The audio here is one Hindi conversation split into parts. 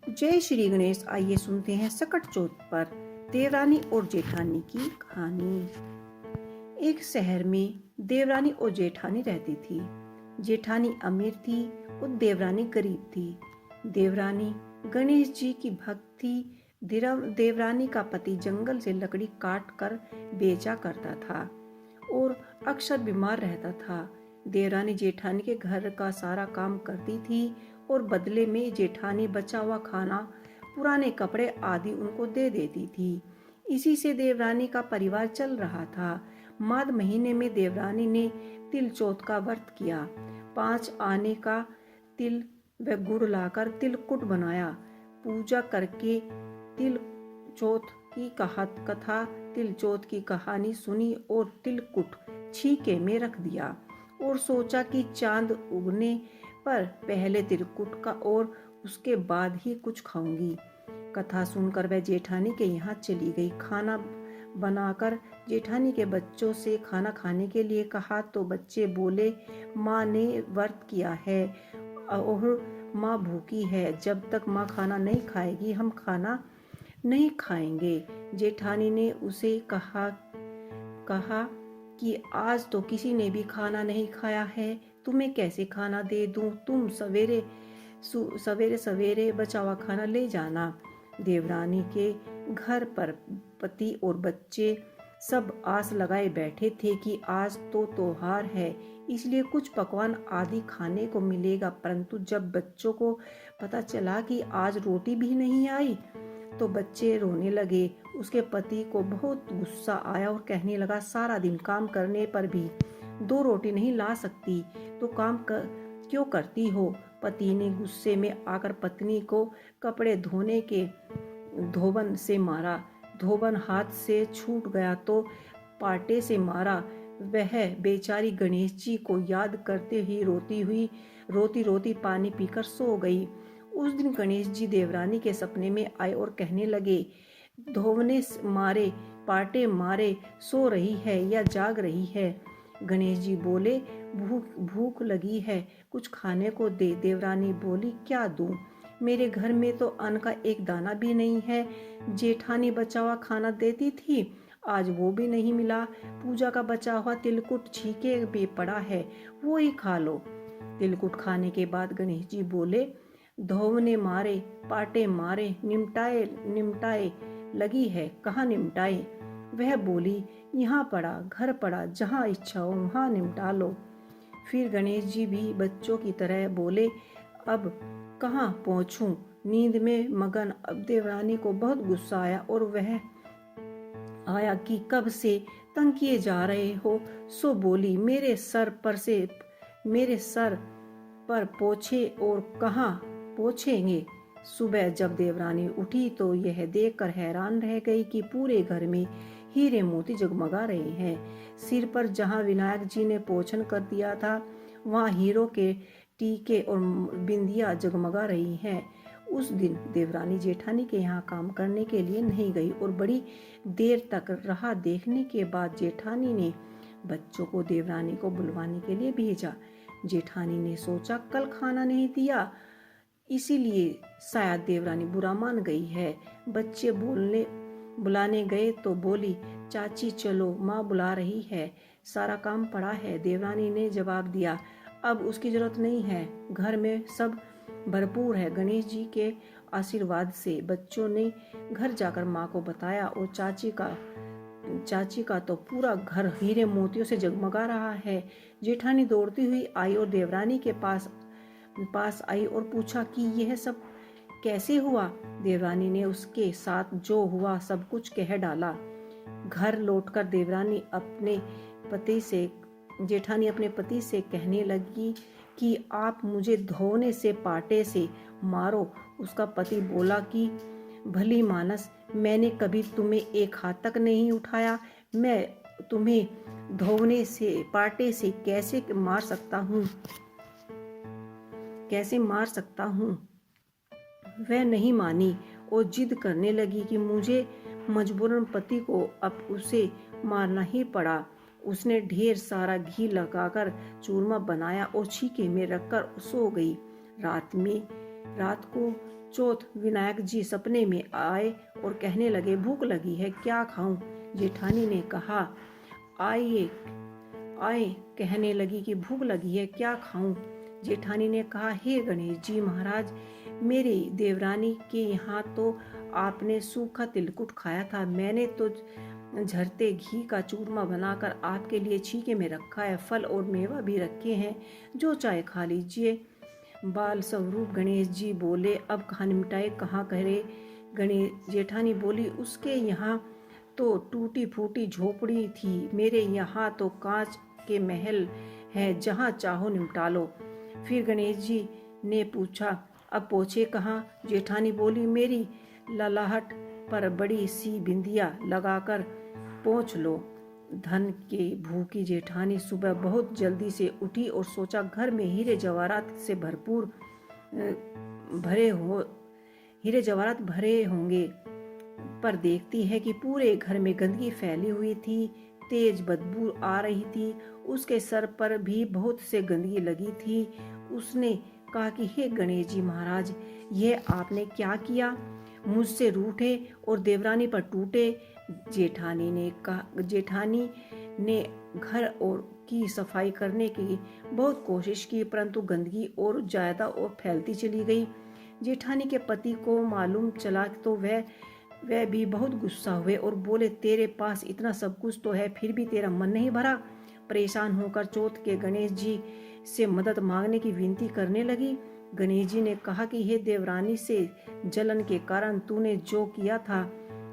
जय श्री गणेश। आइए सुनते हैं सकट चौथ पर देवरानी और जेठानी की कहानी। एक शहर में देवरानी और जेठानी रहती थी। जेठानी अमीर थी और देवरानी गरीब थी। देवरानी गणेश जी की भक्त थी। देवरानी का पति जंगल से लकड़ी काट कर बेचा करता था और अक्सर बीमार रहता था। देवरानी जेठानी के घर का सारा काम करती थी और बदले में जेठानी बचा हुआ खाना, पुराने कपड़े आदि उनको दे देती थी। इसी से देवरानी का परिवार चल रहा था। माघ महीने में देवरानी ने तिल चौथ का व्रत किया। 5 आने का तिल व गुड़ लाकर तिलकुट बनाया। पूजा करके तिल चौथ की कथा, तिल चौथ की कहानी सुनी और तिलकुट छीके में रख दिया और सोचा कि चांद उगने पर पहले तिलकुट का और उसके बाद ही कुछ खाऊंगी। कथा सुनकर वह जेठानी के यहाँ चली गई। खाना बनाकर जेठानी के बच्चों से खाना खाने के लिए कहा तो बच्चे बोले, माँ ने व्रत किया है और माँ भूखी है। जब तक माँ खाना नहीं खाएगी हम खाना नहीं खाएंगे। जेठानी ने उसे कहा कि आज तो किसी ने भी खाना नहीं खाया है, तुम्हें कैसे खाना दे दूं? तुम सवेरे सवेरे बचा हुआ खाना ले जाना। देवरानी के घर पर पति और बच्चे सब आस लगाए बैठे थे कि आज तो त्योहार है, इसलिए कुछ पकवान आदि खाने को मिलेगा। परंतु जब बच्चों को पता चला कि आज रोटी भी नहीं आई तो बच्चे रोने लगे। उसके पति को बहुत गुस्सा आया और कहने लगा, सारा दिन काम करने पर भी 2 रोटी नहीं ला सकती तो क्यों करती हो? पति ने गुस्से में आकर पत्नी को कपड़े धोने के धोबन से मारा। धोबन हाथ से छूट गया तो पाटे से मारा। वह बेचारी गणेश जी को याद करते ही रोती रोती पानी पीकर सो गई। उस दिन गणेश जी देवरानी के सपने में आए और कहने लगे, धोवने मारे, पाटे मारे, सो रही है या जाग रही है? गणेश जी बोले, भूख लगी है, कुछ खाने को दे। देवरानी बोली, क्या दूं? मेरे घर में तो अन्न का एक दाना भी नहीं है। जेठानी बचा हुआ खाना देती थी, आज वो भी नहीं मिला। पूजा का बचा हुआ तिलकुट छीके में पड़ा है, वो ही खा लो। तिलकुट खाने के बाद गणेश जी बोले, धोवने मारे, पाटे मारे, निमटाए लगी है, कहाँ निमटाए? वह बोली, यहाँ पड़ा, घर पड़ा, जहाँ इच्छा हो वहाँ निमटा लो। फिर गणेश जी भी बच्चों की तरह बोले, अब कहाँ पहुँचूं? नींद में मगन। अब देवरानी को बहुत गुस्सा आया और वह आया कि कब से तंग किए जा रहे हो। सो बोली, मेरे सर पर पोछे और कहाँ पोछेंगे? सुबह जब देवरानी उठी तो यह देखकर हैरान रह गई कि पूरे घर में हीरे मोती जगमगा रहे हैं। सिर पर जहाँ विनायक जी ने पोछन कर दिया था वहाँ हीरों के टीके और बिंदिया जगमगा रही हैं। उस दिन देवरानी जेठानी के यहाँ काम करने के लिए नहीं गई और बड़ी देर तक राह देखने के बाद जेठानी ने बच्चों को देवरानी को बुलवाने के लिए भेजा। जेठानी ने सोचा, कल खाना नहीं दिया इसीलिए शायद देवरानी बुरा मान गई है। बच्चे बुलाने गए तो बोली, चाची चलो, माँ बुला रही है, सारा काम पड़ा है। देवरानी ने जवाब दिया, अब उसकी जरूरत नहीं है, घर में सब भरपूर है। गणेश जी के आशीर्वाद से बच्चों ने घर जाकर माँ को बताया और चाची का तो पूरा घर हीरे मोतियों से जगमगा रहा है। जेठानी दौड़ती हुई आई और देवरानी के पास आई और पूछा कि यह सब कैसे हुआ? देवरानी ने उसके साथ जो हुआ सब कुछ कह डाला। घर लौटकर जेठानी अपने पति से कहने लगी कि आप मुझे धोने से पाटे से मारो। उसका पति बोला कि भली मानस, मैंने कभी तुम्हें एक हाथ तक नहीं उठाया, मैं तुम्हें धोने से पाटे से कैसे मार सकता हूँ? वह नहीं मानी और जिद करने लगी कि मुझे मजबूरन पति को अब उसे मारना ही पड़ा। उसने ढेर सारा घी लगाकर चूरमा बनाया और छीके में रखकर सो गई। रात को चौथ विनायक जी सपने में आए और कहने लगे, भूख लगी है, क्या खाऊं? जेठानी ने कहा, आइए आए कहने लगी कि भूख लगी है, क्या खाऊं? जेठानी ने कहा, हे गणेश जी महाराज, मेरी देवरानी के यहाँ तो आपने सूखा तिलकुट खाया था, मैंने तो झरते घी का चूरमा बनाकर आपके लिए छीके में रखा है, फल और मेवा भी रखे हैं, जो चाहे खा लीजिए। बाल स्वरूप गणेश जी बोले, अब खाने मिठाई कहाँ करे? गणेश जेठानी बोली, उसके यहाँ तो टूटी फूटी झोपड़ी थी, मेरे यहाँ तो कांच के महल है, जहाँ चाहो निपटा लो। फिर गणेश जी ने पूछा, अब पहुँचे कहाँ? जेठानी बोली, मेरी ललाहट पर बड़ी सी बिंदिया लगाकर पहुँच लो। धन की भूखी जेठानी सुबह बहुत जल्दी से उठी और सोचा, घर में हीरे जवाहरात से भरपूर हीरे जवाहरात भरे होंगे, पर देखती है कि पूरे घर में गंदगी फैली हुई थी, तेज बदबू आ रही थी, उसके सर पर भी बहुत से गंदगी लगी थी। उसने कहा कि हे गणेश जी महाराज, यह आपने क्या किया? मुझसे रूठे और देवरानी पर टूटे। जेठानी ने घर और की सफाई करने की बहुत कोशिश की, परंतु गंदगी और ज्यादा और फैलती चली गई। जेठानी के पति को मालूम चला तो वह भी बहुत गुस्सा हुए और बोले, तेरे पास इतना सब कुछ तो है, फिर भी तेरा मन नहीं भरा? परेशान होकर चौथ के गणेश जी से मदद मांगने की विनती करने लगी। गणेश जी ने कहा कि हे देवरानी से जलन के कारण तूने जो किया था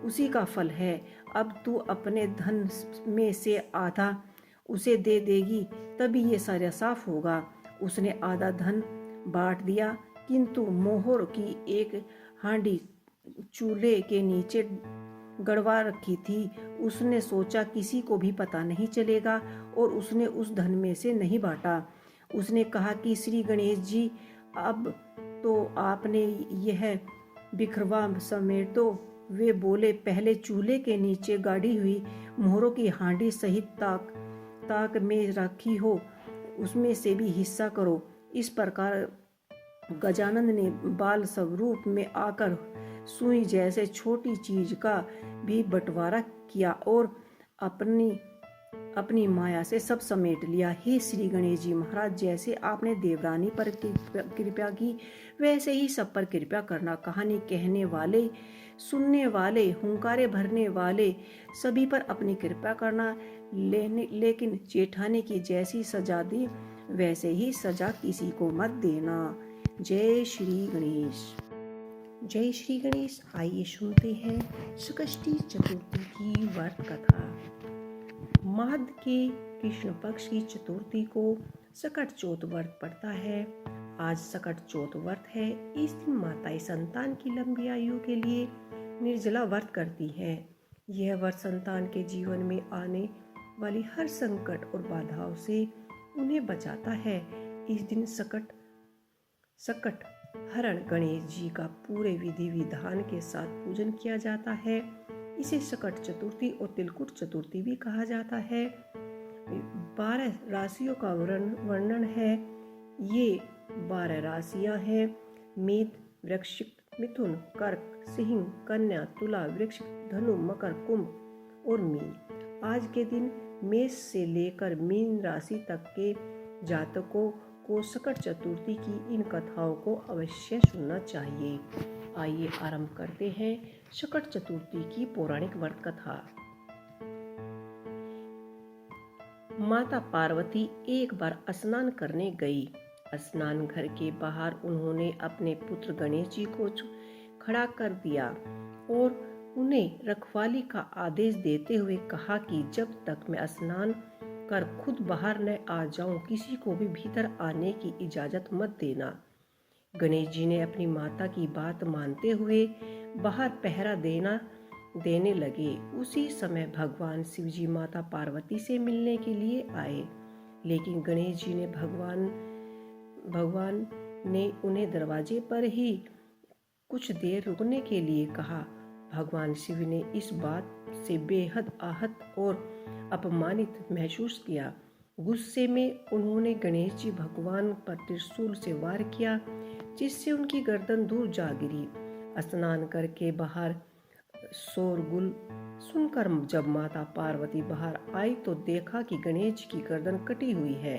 उसी का फल है, अब तू अपने धन में से आधा उसे दे देगी तभी ये सारा साफ होगा। उसने आधा धन बांट दिया, किंतु मोहर की एक हांडी चूल्हे के नीचे गड़वा रखी थी। उसने सोचा किसी को भी पता नहीं चलेगा और उसने उस धन में से नहीं बांटा। उसने कहा कि श्री गणेश जी, अब तो आपने यह बिखरवा समेट दो। वे बोले, पहले चूल्हे के नीचे गाड़ी हुई मोहरों की हांडी सहित ताक में रखी हो, उसमें से भी हिस्सा करो। इस प्रकार गजानंद ने बाल स्वरूप में आकर सुई जैसे छोटी चीज का भी बंटवारा किया और अपनी माया से सब समेट लिया। हे श्री गणेश जी महाराज, जैसे आपने देवरानी पर कृपा की, वैसे ही सब पर कृपा करना। कहानी कहने वाले, सुनने वाले, हुंकारे भरने वाले सभी पर अपनी कृपा करना, लेकिन जेठानी की जैसी सजा दी वैसे ही सजा किसी को मत देना। जय श्री गणेश। जय श्री गणेश। आइए सुनते हैं संकष्टी चतुर्थी की व्रत कथा। माघ के कृष्ण पक्ष की चतुर्थी को सकट चौथ व्रत पड़ता है। आज सकट चौथ व्रत है। इस दिन माताएं संतान की लंबी आयु के लिए निर्जला व्रत करती हैं। यह व्रत संतान के जीवन में आने वाली हर संकट और बाधाओं से उन्हें बचाता है। इस दिन सकट हरण गणेश जी का पूरे विधि विधान के साथ पूजन किया जाता है। इसे सकट चतुर्थी और तिलकुट चतुर्थी भी कहा जाता है। 12 राशियों का वर्णन है। ये 12 राशियां हैं: मेष, वृश्चिक, मिथुन, कर्क, सिंह, कन्या, तुला, वृश्चिक, धनु, मकर, कुंभ और मीन। आज के दिन मेष से लेकर मीन राशि तक के जातकों को सकट चतुर्थी की इन कथाओं को अवश्य सुनना चाहिए। आइए आरंभ करते हैं सकट चतुर्थी की पौराणिक व्रत कथा। माता पार्वती एक बार स्नान करने गई। स्नान घर के बाहर उन्होंने अपने पुत्र गणेश जी को खड़ा कर दिया और उन्हें रखवाली का आदेश देते हुए कहा कि जब तक मैं स्नान कर खुद बाहर न आ जाऊं, किसी को भी भीतर आने की इजाजत मत देना। गणेश जी ने अपनी माता की बात मानते हुए बाहर पहरा देने लगे। उसी समय भगवान शिव जी माता पार्वती से मिलने के लिए आए, लेकिन गणेश जी ने भगवान ने उन्हें दरवाजे पर ही कुछ देर रुकने के लिए कहा। भगवान शिव ने इस बात से बेहद आहत और अपमानित महसूस किया। गुस्से में उन्होंने गणेश जी भगवान पर त्रिशूल से वार किया। जिससे उनकी गर्दन दूर जा गिरी। स्नान करके बाहर शोरगुल सुनकर जब माता पार्वती बाहर आई तो देखा कि गणेश की गर्दन कटी हुई है।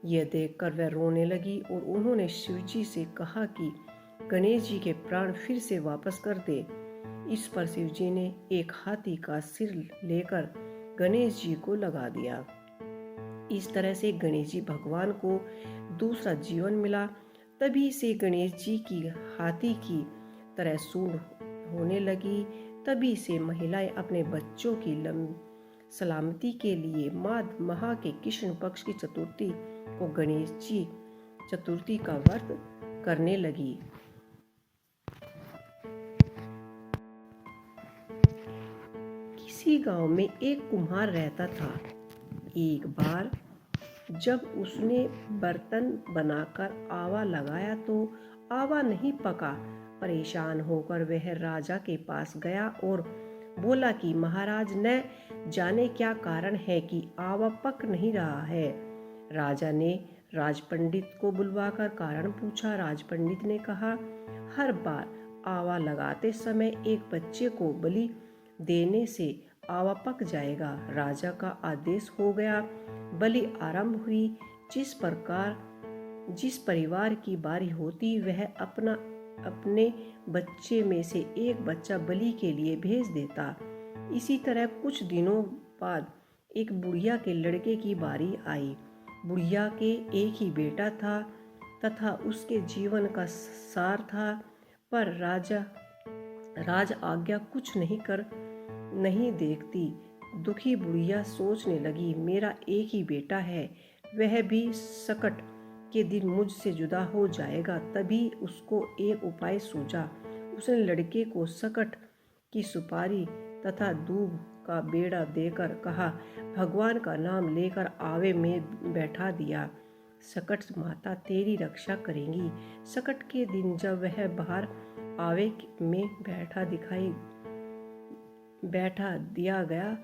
यह देखकर वह रोने लगी और उन्होंने शिवजी से कहा कि गणेश जी के प्राण फिर से वापस कर दे। इस पर शिवजी ने एक हाथी का सिर लेकर गणेश जी को लगा दिया। इस तरह से गणेश जी भगवान को दूसरा जीवन मिला। तभी से गणेश जी की हाथी की तरह सूंड होने लगी। तभी से महिलाएं अपने बच्चों की सलामती के लिए माघ माह के कृष्ण पक्ष की चतुर्थी को गणेश जी चतुर्थी का व्रत करने लगी। किसी गांव में एक कुम्हार रहता था। एक बार जब उसने बर्तन बनाकर आवा लगाया तो आवा नहीं पका। परेशान होकर वह राजा के पास गया और बोला कि महाराज, न जाने क्या कारण है कि आवा पक नहीं रहा है। राजा ने राजपंडित को बुलवाकर कारण पूछा। राजपंडित ने कहा, हर बार आवा लगाते समय एक बच्चे को बलि देने से आवा पक जाएगा। राजा का आदेश हो गया। बलि आरंभ हुई। जिस परिवार की बारी होती वह अपने बच्चे में से एक बच्चा बलि के लिए भेज देता। इसी तरह कुछ दिनों बाद एक बुढ़िया के लड़के की बारी आई। बुढ़िया के एक ही बेटा था तथा उसके जीवन का सार था, पर राज आज्ञा कुछ नहीं देखती। दुखी बुढ़िया सोचने लगी, मेरा एक ही बेटा है, वह भी सकट के दिन मुझसे जुदा हो जाएगा। तभी उसको एक उपाय सूझा। उसने लड़के को सकट की सुपारी तथा दूब का बेड़ा देकर कहा, भगवान का नाम लेकर आवे में बैठा दिया। सकट माता तेरी रक्षा करेंगी। सकट के दिन जब वह बाहर आवे में बैठा दिया गया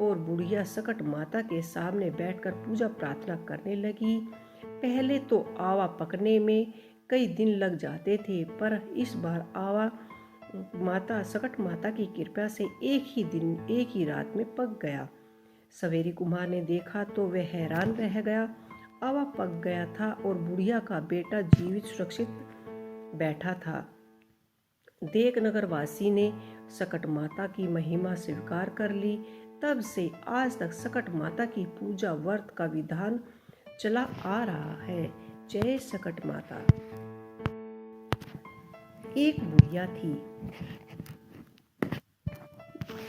और बुढ़िया सकट माता के सामने बैठकर पूजा प्रार्थना करने लगी। पहले तो आवा पकने में कई दिन लग जाते थे, पर इस बार आवा सकट माता की कृपा से एक ही दिन एक ही रात में पक गया। सवेरे कुम्हार ने देखा तो वह हैरान रह गया। आवा पक गया था और बुढ़िया का बेटा जीवित सुरक्षित बैठा था। देख नगरवासी ने सकट माता की महिमा स्वीकार कर ली। तब से आज तक सकट माता की पूजा व्रत का विधान चला आ रहा है। जय सकट माता। एक बुढ़िया थी।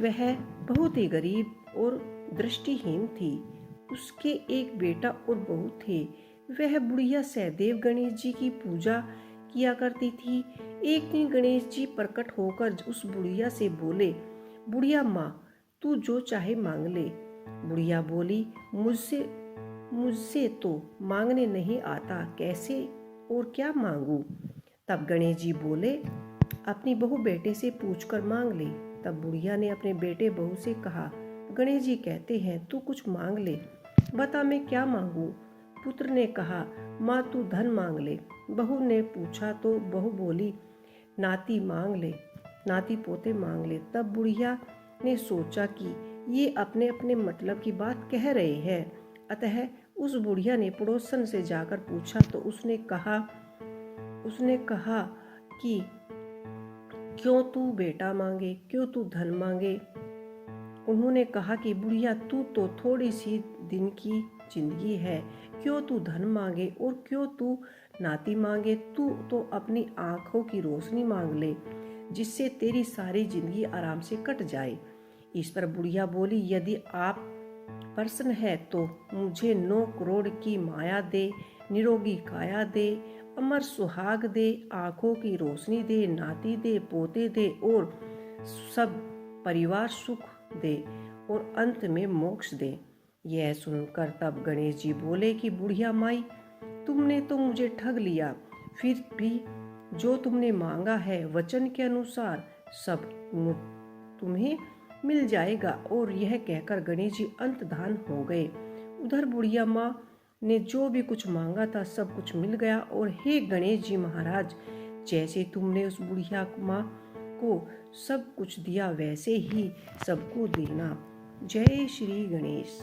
वह बहुत ही गरीब और दृष्टिहीन थी। उसके एक बेटा और बहू थे। वह बुढ़िया सहदेव गणेश जी की पूजा किया करती थी। एक दिन गणेश जी प्रकट होकर उस बुढ़िया से बोले, बुढ़िया माँ, तू जो चाहे मांग ले। बुढ़िया बोली, मुझसे तो मांगने नहीं आता, कैसे और क्या मांगू। तब गणेश जी बोले, अपनी बहू बेटे से पूछकर मांग ले। तब बुढ़िया ने अपने बेटे बहू से कहा, गणेश जी कहते हैं तू कुछ मांग ले, बता मैं क्या मांगू। पुत्र ने कहा, माँ तू धन मांग ले। बहू ने पूछा तो बहू बोली, नाती मांग ले, नाती पोते मांग ले। तब बुढ़िया ने सोचा कि ये अपने अपने मतलब की बात कह रहे हैं। अतः उस बुढ़िया ने पड़ोसन से जाकर पूछा तो उसने कहा कि क्यों तू बेटा मांगे, क्यों तू धन मांगे। उन्होंने कहा कि बुढ़िया तू तो थोड़ी सी दिन की जिंदगी है, क्यों तू धन मांगे और क्यों तू नाती मांगे। तू तो अपनी आंखों की रोशनी मांग ले, जिससे तेरी सारी जिंदगी आराम से कट जाए। इस पर बुढ़िया बोली, यदि आप प्रसन्न है तो मुझे 9 करोड़ की माया दे, निरोगी काया दे, अमर सुहाग दे, आंखों की रोशनी दे, नाती दे, पोते दे और सब परिवार सुख दे और अंत में मोक्ष दे। यह सुनकर तब गणेश जी बोले कि बुढ़िया माई, तुमने तो मुझे ठग लिया। फिर भी जो तुमने मांगा है वचन के अनुसार सब तुम्हें मिल जाएगा। और यह कहकर गणेश जी अंतर्धान हो गए। उधर बुढ़िया माँ ने जो भी कुछ मांगा था सब कुछ मिल गया। और हे गणेश जी महाराज, जैसे तुमने उस बुढ़िया माँ को सब कुछ दिया वैसे ही सबको देना। जय श्री गणेश।